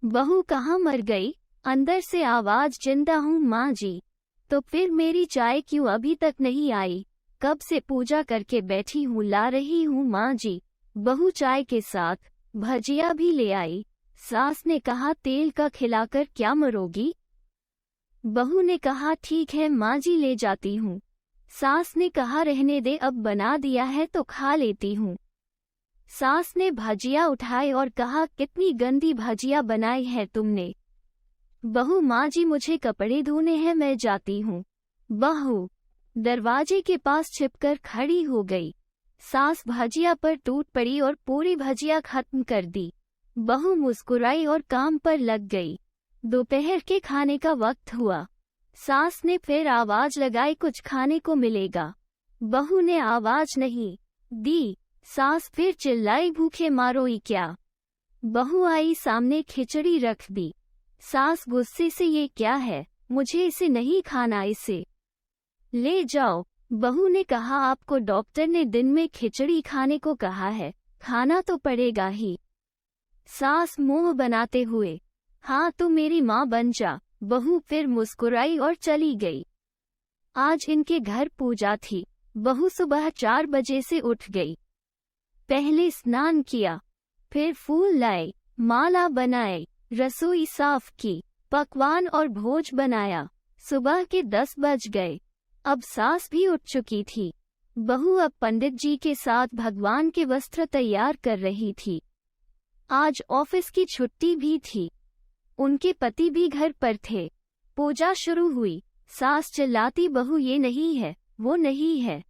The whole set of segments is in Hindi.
बहू कहाँ मर गई? अंदर से आवाज, जिंदा हूँ माँ जी। तो फिर मेरी चाय क्यों अभी तक नहीं आई? कब से पूजा करके बैठी हूँ, ला रही हूँ माँ जी। बहू चाय के साथ भजिया भी ले आई। सास ने कहा, तेल का खिलाकर क्या मरोगी? बहू ने कहा, ठीक है माँ जी, ले जाती हूँ। सास ने कहा, रहने दे, अब बना दिया है तो खा लेती हूँ। सास ने भजिया उठाई और कहा, कितनी गंदी भजिया बनाई है तुमने। बहू, माँ जी मुझे कपड़े धोने हैं, मैं जाती हूँ। बहू दरवाजे के पास छिपकर खड़ी हो गई। सास भजिया पर टूट पड़ी और पूरी भजिया खत्म कर दी। बहू मुस्कुराई और काम पर लग गई। दोपहर के खाने का वक्त हुआ। सास ने फिर आवाज लगाई, कुछ खाने को मिलेगा? बहू ने आवाज नहीं दी। सास फिर चिल्लाई, भूखे मारोई क्या? बहू आई सामने, खिचड़ी रख दी। सास गुस्से से, ये क्या है? मुझे इसे नहीं खाना, इसे ले जाओ। बहू ने कहा, आपको डॉक्टर ने दिन में खिचड़ी खाने को कहा है, खाना तो पड़ेगा ही। सास मुंह बनाते हुए, हाँ तो मेरी माँ बन जा। बहू फिर मुस्कुराई और चली गई। आज इनके घर पूजा थी। बहू सुबह 4 बजे से उठ गई। पहले स्नान किया, फिर फूल लाए, माला बनाए, रसोई साफ की, पकवान और भोज बनाया। सुबह के 10 बज गए। अब सास भी उठ चुकी थी। बहू अब पंडित जी के साथ भगवान के वस्त्र तैयार कर रही थी। आज ऑफिस की छुट्टी भी थी। उनके पति भी घर पर थे। पूजा शुरू हुई। सास चिल्लाती, बहू ये नहीं है, वो नहीं है।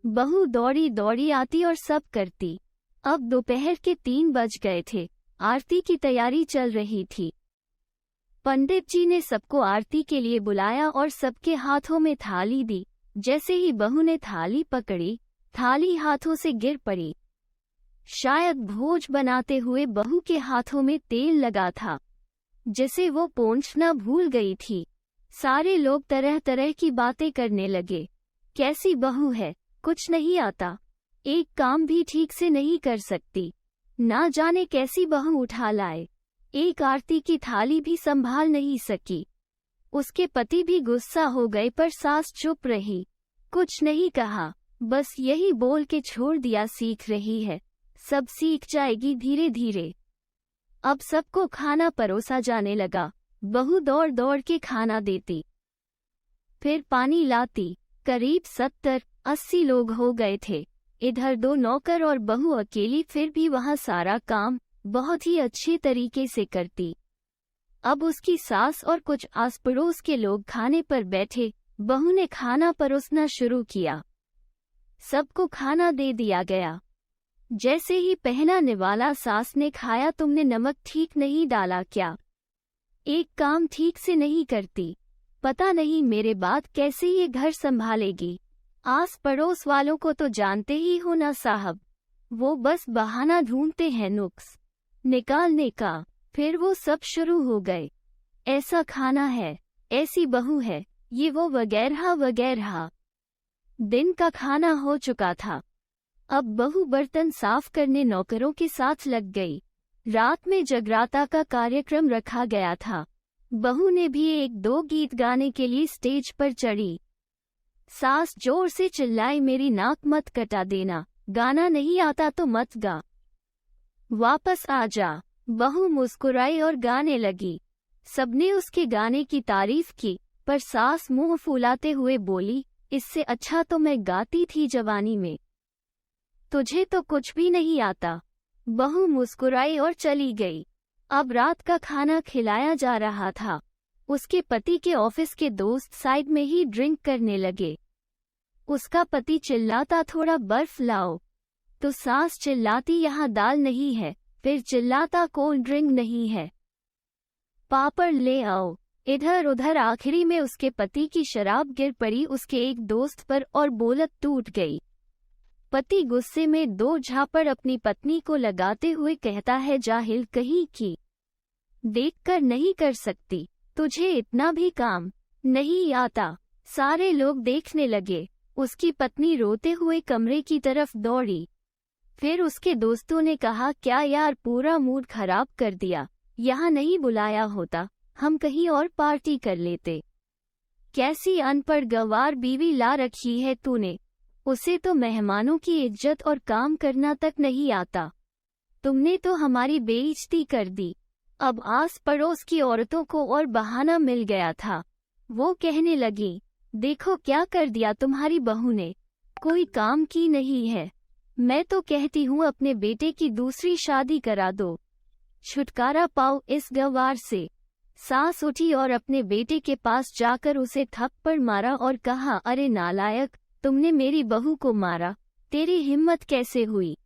बहू दौड़ी दौड़ी आती और सब करती। अब दोपहर के 3 बज गए थे। आरती की तैयारी चल रही थी। पंडित जी ने सबको आरती के लिए बुलाया और सबके हाथों में थाली दी। जैसे ही बहू ने थाली पकड़ी, थाली हाथों से गिर पड़ी। शायद भोज बनाते हुए बहू के हाथों में तेल लगा था, जिसे वो पोंछना भूल गई थी। सारे लोग तरह तरह की बातें करने लगे। कैसी बहू है, कुछ नहीं आता, एक काम भी ठीक से नहीं कर सकती, ना जाने कैसी बहू उठा लाए, एक आरती की थाली भी संभाल नहीं सकी। उसके पति भी गुस्सा हो गए, पर सास चुप रही, कुछ नहीं कहा, बस यही बोल के छोड़ दिया, सीख रही है, सब सीख जाएगी धीरे धीरे। अब सबको खाना परोसा जाने लगा। बहू दौड़ दौड़ के खाना देती, फिर पानी लाती। करीब 70-80 लोग हो गए थे। इधर 2 नौकर और बहू अकेली, फिर भी वहाँ सारा काम बहुत ही अच्छे तरीके से करती। अब उसकी सास और कुछ आस पड़ोस के लोग खाने पर बैठे। बहू ने खाना परोसना शुरू किया। सबको खाना दे दिया गया। जैसे ही पहना निवाला सास ने खाया, तुमने नमक ठीक नहीं डाला क्या? एक काम ठीक से नहीं करती, पता नहीं मेरे बाद कैसे ये घर संभालेगी। आस पड़ोस वालों को तो जानते ही हो ना साहब, वो बस बहाना ढूंढते हैं नुक्स निकालने का। फिर वो सब शुरू हो गए, ऐसा खाना है, ऐसी बहू है, ये वो वगैरह वगैरह। दिन का खाना हो चुका था। अब बहू बर्तन साफ करने नौकरों के साथ लग गई। रात में जगराता का कार्यक्रम रखा गया था। बहू ने भी 1-2 गीत गाने के लिए स्टेज पर चढ़ी। सास जोर से चिल्लाई, मेरी नाक मत कटा देना, गाना नहीं आता तो मत गा, वापस आ जा। बहू मुस्कुराई और गाने लगी। सबने उसके गाने की तारीफ की, पर सास मुंह फुलाते हुए बोली, इससे अच्छा तो मैं गाती थी जवानी में, तुझे तो कुछ भी नहीं आता। बहू मुस्कुराई और चली गई। अब रात का खाना खिलाया जा रहा था। उसके पति के ऑफिस के दोस्त साइड में ही ड्रिंक करने लगे। उसका पति चिल्लाता, थोड़ा बर्फ लाओ, तो सास चिल्लाती, यहाँ दाल नहीं है, फिर चिल्लाता, कोल्ड ड्रिंक नहीं है, पापड़ ले आओ। इधर उधर आखिरी में उसके पति की शराब गिर पड़ी उसके एक दोस्त पर और बोलत टूट गई। पति गुस्से में 2 झापड़ अपनी पत्नी को लगाते हुए कहता है, जाहिल कहीं की, देखकर नहीं कर सकती, तुझे इतना भी काम नहीं आता। सारे लोग देखने लगे। उसकी पत्नी रोते हुए कमरे की तरफ दौड़ी। फिर उसके दोस्तों ने कहा, क्या यार, पूरा मूड खराब कर दिया, यहाँ नहीं बुलाया होता, हम कहीं और पार्टी कर लेते। कैसी अनपढ़ गंवार बीवी ला रखी है तूने, उसे तो मेहमानों की इज्जत और काम करना तक नहीं आता। तुमने तो हमारी बेइज्जती कर दी। अब आस पड़ोस की औरतों को और बहाना मिल गया था। वो कहने लगी, देखो क्या कर दिया तुम्हारी बहू ने, कोई काम की नहीं है। मैं तो कहती हूँ अपने बेटे की दूसरी शादी करा दो, छुटकारा पाओ इस गंवार से। सास उठी और अपने बेटे के पास जाकर उसे थप्पड़ मारा और कहा, अरे नालायक, तुमने मेरी बहू को मारा, तेरी हिम्मत कैसे हुई,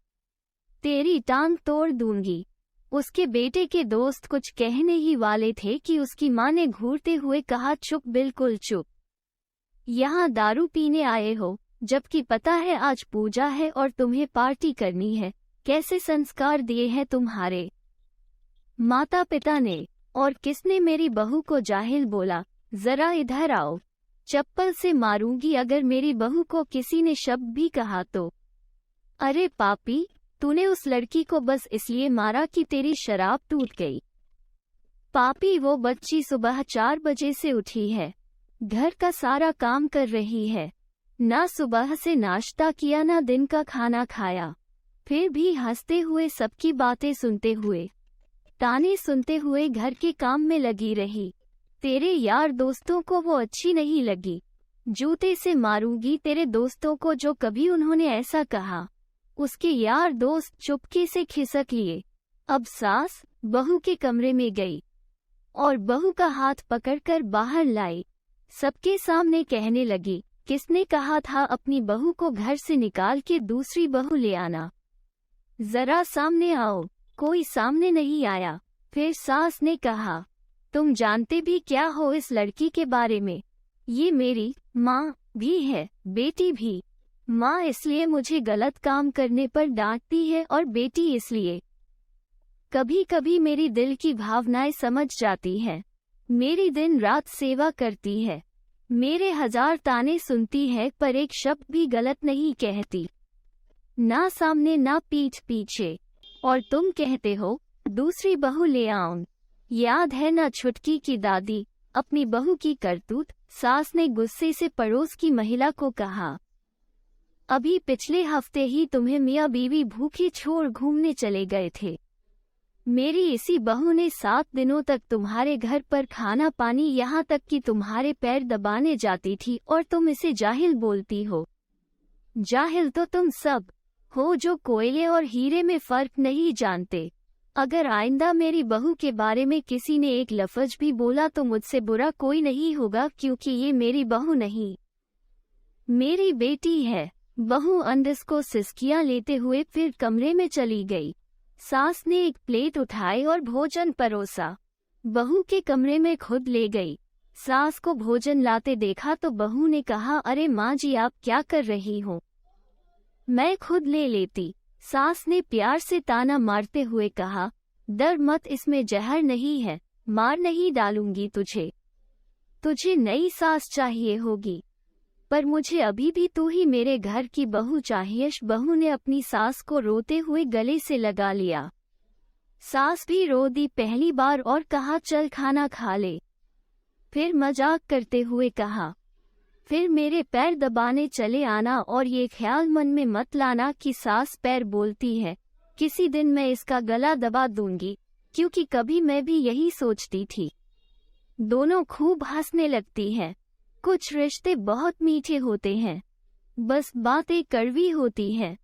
तेरी टांग तोड़ दूंगी। उसके बेटे के दोस्त कुछ कहने ही वाले थे कि उसकी माँ ने घूरते हुए कहा, चुप, बिल्कुल चुप। यहाँ दारू पीने आए हो, जबकि पता है आज पूजा है और तुम्हें पार्टी करनी है। कैसे संस्कार दिए हैं तुम्हारे माता पिता ने। और किसने मेरी बहू को जाहिल बोला? जरा इधर आओ, चप्पल से मारूंगी अगर मेरी बहू को किसी ने शब्द भी कहा तो। अरे पापी, तूने उस लड़की को बस इसलिए मारा कि तेरी शराब टूट गई। पापी, वो बच्ची सुबह 4 बजे से उठी है, घर का सारा काम कर रही है, ना सुबह से नाश्ता किया ना दिन का खाना खाया, फिर भी हंसते हुए सबकी बातें सुनते हुए, ताने सुनते हुए घर के काम में लगी रही। तेरे यार दोस्तों को वो अच्छी नहीं लगी, जूते से मारूंगी तेरे दोस्तों को जो कभी उन्होंने ऐसा कहा। उसके यार दोस्त चुपके से खिसक लिए। अब सास बहू के कमरे में गई और बहू का हाथ पकड़कर बाहर लाई। सबके सामने कहने लगी, किसने कहा था अपनी बहू को घर से निकाल के दूसरी बहू ले आना? जरा सामने आओ। कोई सामने नहीं आया। फिर सास ने कहा, तुम जानते भी क्या हो इस लड़की के बारे में? ये मेरी माँ भी है, बेटी भी। माँ इसलिए मुझे गलत काम करने पर डांटती है और बेटी इसलिए। कभी कभी मेरी दिल की भावनाएं समझ जाती है, मेरी दिन रात सेवा करती है, मेरे 1000 ताने सुनती है पर एक शब्द भी गलत नहीं कहती, ना सामने ना पीठ पीछे। और तुम कहते हो दूसरी बहू ले आऊं। याद है ना छुटकी की दादी, अपनी बहू की करतूत? सास ने गुस्से से पड़ोस की महिला को कहा, अभी पिछले हफ्ते ही तुम्हें मियाँ बीवी भूखी छोड़ घूमने चले गए थे। मेरी इसी बहू ने 7 दिनों तक तुम्हारे घर पर खाना पानी, यहाँ तक कि तुम्हारे पैर दबाने जाती थी और तुम इसे जाहिल बोलती हो। जाहिल तो तुम सब हो जो कोयले और हीरे में फर्क नहीं जानते। अगर आइंदा मेरी बहू के बारे में किसी ने एक लफ्ज भी बोला तो मुझसे बुरा कोई नहीं होगा, क्योंकि ये मेरी बहू नहीं, मेरी बेटी है। बहू अंडस को सिसकियां लेते हुए फिर कमरे में चली गई। सास ने एक प्लेट उठाई और भोजन परोसा, बहू के कमरे में खुद ले गई। सास को भोजन लाते देखा तो बहू ने कहा, अरे माँ जी, आप क्या कर रही हो? मैं खुद ले लेती। सास ने प्यार से ताना मारते हुए कहा, डर मत, इसमें जहर नहीं है, मार नहीं डालूंगी तुझे। तुझे नई सास चाहिए होगी, पर मुझे अभी भी तू ही मेरे घर की बहू चाहिए। बहू ने अपनी सास को रोते हुए गले से लगा लिया। सास भी रो दी पहली बार और कहा, चल खाना खा ले। फिर मजाक करते हुए कहा, फिर मेरे पैर दबाने चले आना और ये ख्याल मन में मत लाना कि सास पैर बोलती है, किसी दिन मैं इसका गला दबा दूंगी, क्योंकि कभी मैं भी यही सोचती थी। दोनों खूब हंसने लगती हैं। कुछ रिश्ते बहुत मीठे होते हैं, बस बातें कड़वी होती हैं।